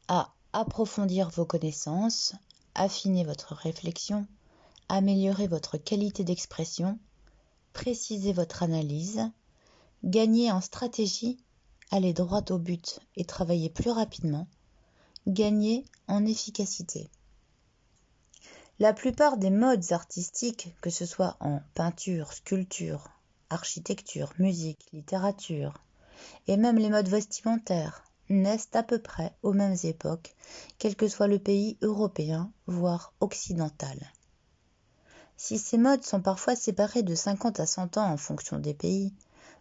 à approfondir vos connaissances, affiner votre réflexion, améliorer votre qualité d'expression, préciser votre analyse, gagner en stratégie, aller droit au but et travailler plus rapidement, gagner en efficacité. La plupart des modes artistiques, que ce soit en peinture, sculpture, architecture, musique, littérature, et même les modes vestimentaires, naissent à peu près aux mêmes époques, quel que soit le pays européen, voire occidental. Si ces modes sont parfois séparés de 50 à 100 ans en fonction des pays,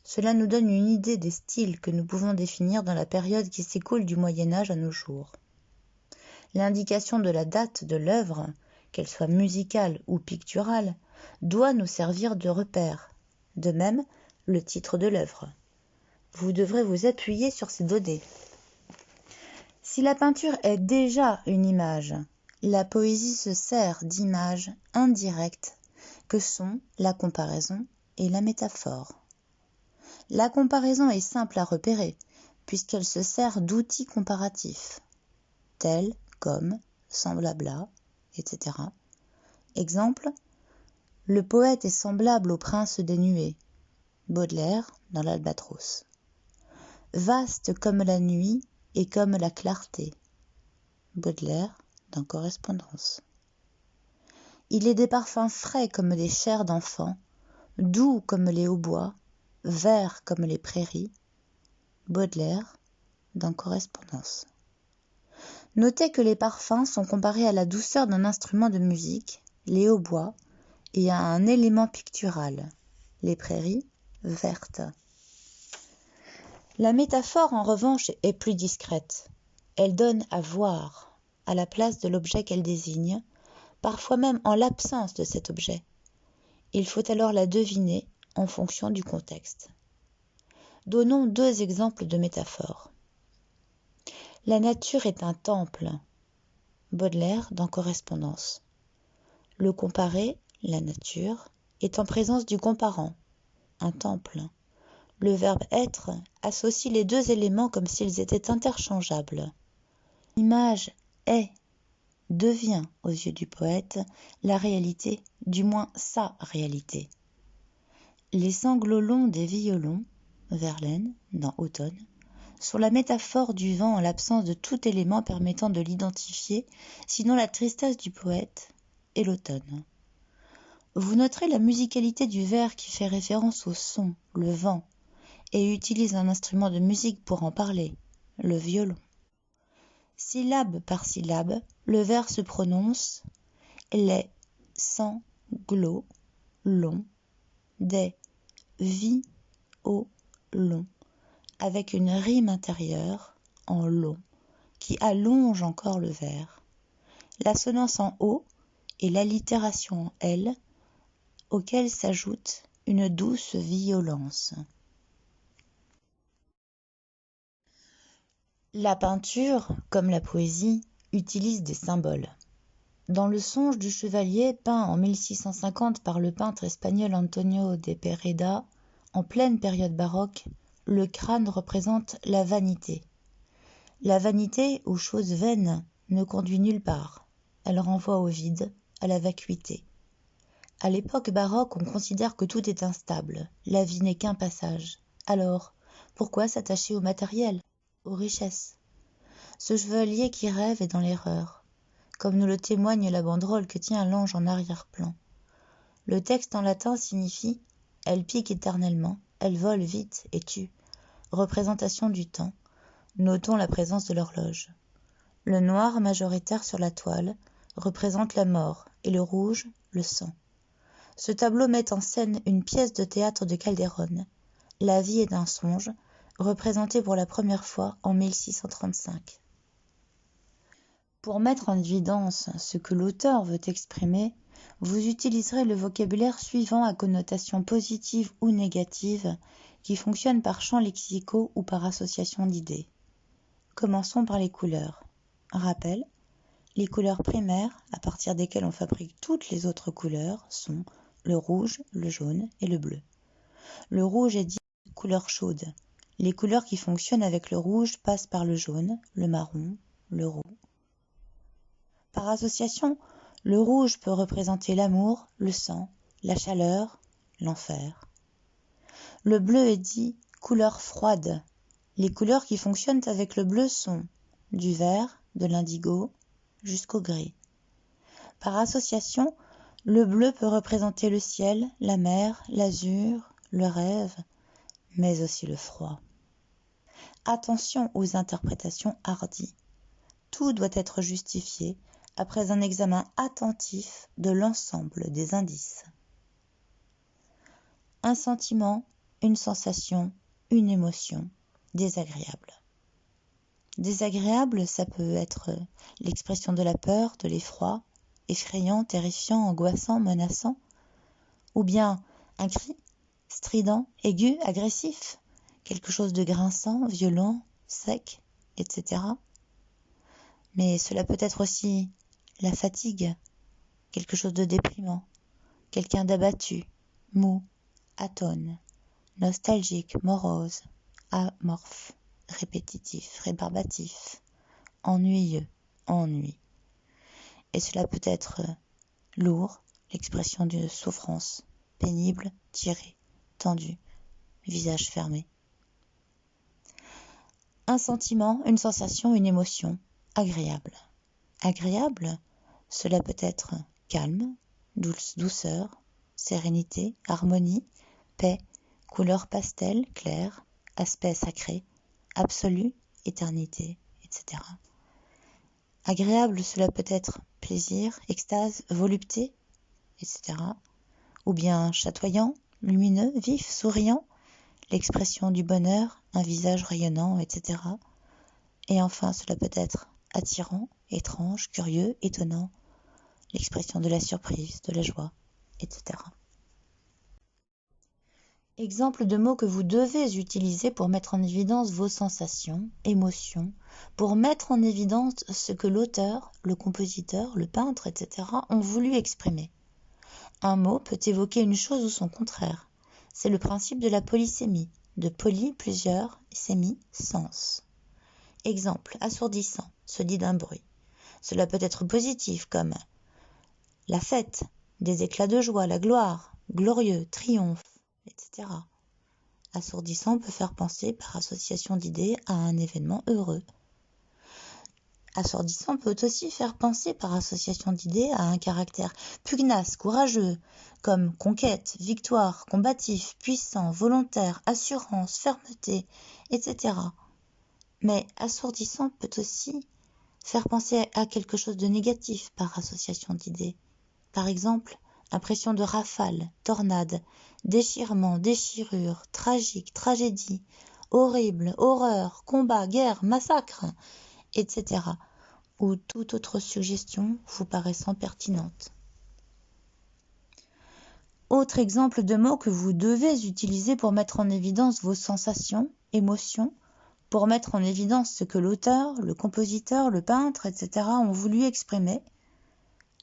cela nous donne une idée des styles que nous pouvons définir dans la période qui s'écoule du Moyen Âge à nos jours. L'indication de la date de l'œuvre, qu'elle soit musicale ou picturale, doit nous servir de repère. De même, le titre de l'œuvre. Vous devrez vous appuyer sur ces données. Si la peinture est déjà une image, la poésie se sert d'images indirectes que sont la comparaison et la métaphore. La comparaison est simple à repérer puisqu'elle se sert d'outils comparatifs, tels comme semblable à, etc. Exemple, le poète est semblable au prince des nuées, Baudelaire dans l'Albatros. Vaste comme la nuit et comme la clarté, Baudelaire dans Correspondance. Il est des parfums frais comme des chairs d'enfants, doux comme les hautbois, verts comme les prairies, Baudelaire dans Correspondance. Notez que les parfums sont comparés à la douceur d'un instrument de musique, les hautbois, et à un élément pictural, les prairies vertes. La métaphore, en revanche, est plus discrète. Elle donne à voir, à la place de l'objet qu'elle désigne, parfois même en l'absence de cet objet. Il faut alors la deviner en fonction du contexte. Donnons 2 exemples de métaphores. La nature est un temple, Baudelaire dans Correspondance. Le comparé, la nature, est en présence du comparant, un temple. Le verbe être associe les 2 éléments comme s'ils étaient interchangeables. L'image est, devient aux yeux du poète la réalité, du moins sa réalité. Les sanglots longs des violons, Verlaine dans Automne, sont la métaphore du vent en l'absence de tout élément permettant de l'identifier, sinon la tristesse du poète et l'automne. Vous noterez la musicalité du vers qui fait référence au son, le vent, et utilise un instrument de musique pour en parler, le violon. Syllabe par syllabe, le vers se prononce les sanglots longs des violons, avec une rime intérieure en long qui allonge encore le vers. L'assonance en O et l'allitération en L, auquel s'ajoute une douce violence. La peinture, comme la poésie, utilise des symboles. Dans le Songe du chevalier, peint en 1650 par le peintre espagnol Antonio de Pereda, en pleine période baroque, le crâne représente la vanité. La vanité, ou chose vaine, ne conduit nulle part. Elle renvoie au vide, à la vacuité. À l'époque baroque, on considère que tout est instable, la vie n'est qu'un passage. Alors, pourquoi s'attacher au matériel, aux richesses? Ce chevalier qui rêve est dans l'erreur, comme nous le témoigne la banderole que tient l'ange en arrière-plan. Le texte en latin signifie « Elle pique éternellement, elle vole vite et tue », représentation du temps. Notons la présence de l'horloge. Le noir majoritaire sur la toile représente la mort et le rouge, le sang. Ce tableau met en scène une pièce de théâtre de Calderon, La vie est un songe, représentée pour la première fois en 1635. Pour mettre en évidence ce que l'auteur veut exprimer, vous utiliserez le vocabulaire suivant à connotation positive ou négative qui fonctionne par champs lexicaux ou par association d'idées. Commençons par les couleurs. Rappel, les couleurs primaires, à partir desquelles on fabrique toutes les autres couleurs, sont le rouge, le jaune et le bleu. Le rouge est dit couleur chaude. Les couleurs qui fonctionnent avec le rouge passent par le jaune, le marron le roux. Par association, le rouge peut représenter l'amour, le sang, la chaleur, l'enfer. Le bleu est dit couleur froide. Les couleurs qui fonctionnent avec le bleu sont du vert, de l'indigo, jusqu'au gris. Par association, le bleu peut représenter le ciel, la mer, l'azur, le rêve, mais aussi le froid. Attention aux interprétations hardies. Tout doit être justifié après un examen attentif de l'ensemble des indices. Un sentiment, une sensation, une émotion désagréable. Désagréable, ça peut être l'expression de la peur, de l'effroi, effrayant, terrifiant, angoissant, menaçant, ou bien un cri strident, aigu, agressif, quelque chose de grinçant, violent, sec, etc. Mais cela peut être aussi la fatigue, quelque chose de déprimant, quelqu'un d'abattu, mou, atone, nostalgique, morose, amorphe, répétitif, rébarbatif, ennuyeux, ennui. Et cela peut être lourd, l'expression de souffrance, pénible, tiré, tendu, visage fermé. Un sentiment, une sensation, une émotion agréable. Agréable, cela peut être calme, douceur, sérénité, harmonie, paix, couleur pastel, clair, aspect sacré, absolu, éternité, etc. Agréable, cela peut être plaisir, extase, volupté, etc. Ou bien chatoyant, lumineux, vif, souriant, l'expression du bonheur, un visage rayonnant, etc. Et enfin, cela peut être attirant, étrange, curieux, étonnant, l'expression de la surprise, de la joie, etc. Exemple de mots que vous devez utiliser pour mettre en évidence vos sensations, émotions, pour mettre en évidence ce que l'auteur, le compositeur, le peintre, etc. ont voulu exprimer. Un mot peut évoquer une chose ou son contraire. C'est le principe de la polysémie, de poly, plusieurs, sémie, sens. Exemple, assourdissant, se dit d'un bruit. Cela peut être positif comme la fête, des éclats de joie, la gloire, glorieux, triomphe, etc. Assourdissant peut faire penser par association d'idées à un événement heureux. Assourdissant peut aussi faire penser par association d'idées à un caractère pugnace, courageux, comme conquête, victoire, combatif, puissant, volontaire, assurance, fermeté, etc. Mais assourdissant peut aussi faire penser à quelque chose de négatif par association d'idées. Par exemple, impression de rafale, tornade, déchirement, déchirure, tragique, tragédie, horrible, horreur, combat, guerre, massacre, etc. Ou toute autre suggestion vous paraissant pertinente. Autre exemple de mots que vous devez utiliser pour mettre en évidence vos sensations, émotions, pour mettre en évidence ce que l'auteur, le compositeur, le peintre, etc. ont voulu exprimer.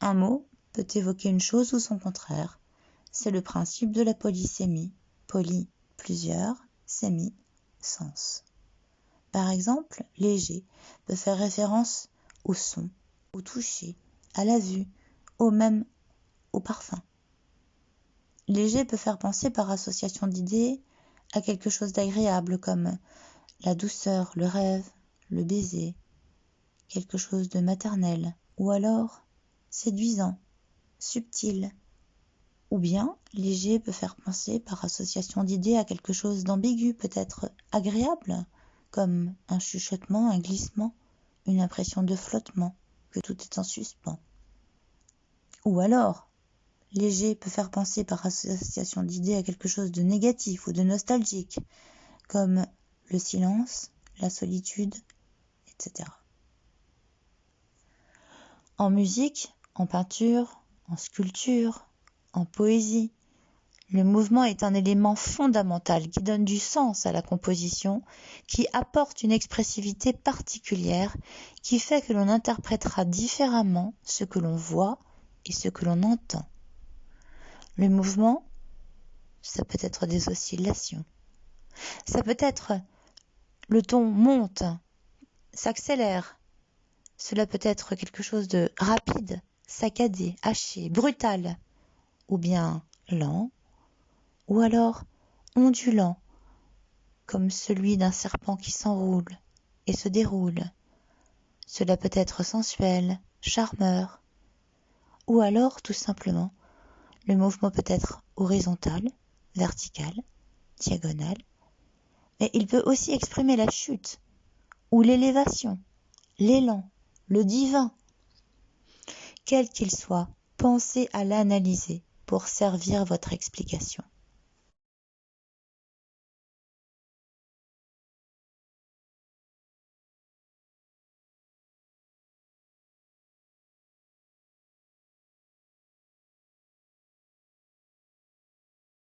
Un mot peut évoquer une chose ou son contraire. C'est le principe de la polysémie. Poly, plusieurs, sémie, sens. Par exemple, léger peut faire référence au son, au toucher, à la vue, ou même au parfum. Léger peut faire penser par association d'idées à quelque chose d'agréable comme la douceur, le rêve, le baiser, quelque chose de maternel, ou alors séduisant, subtil. Ou bien, léger peut faire penser par association d'idées à quelque chose d'ambigu, peut-être agréable, comme un chuchotement, un glissement, une impression de flottement, que tout est en suspens. Ou alors, léger peut faire penser par association d'idées à quelque chose de négatif ou de nostalgique, comme le silence, la solitude, etc. En musique, en peinture, en sculpture, en poésie, le mouvement est un élément fondamental qui donne du sens à la composition, qui apporte une expressivité particulière, qui fait que l'on interprétera différemment ce que l'on voit et ce que l'on entend. Le mouvement, ça peut être des oscillations. Ça peut être le ton monte, s'accélère, Cela peut être quelque chose de rapide, saccadé, haché, brutal, ou bien lent, ou alors ondulant, comme celui d'un serpent qui s'enroule et se déroule. Cela peut être sensuel, charmeur, ou alors tout simplement, le mouvement peut être horizontal, vertical, diagonal, mais il peut aussi exprimer la chute, ou l'élévation, l'élan, le divin. Quel qu'il soit, pensez à l'analyser pour servir votre explication.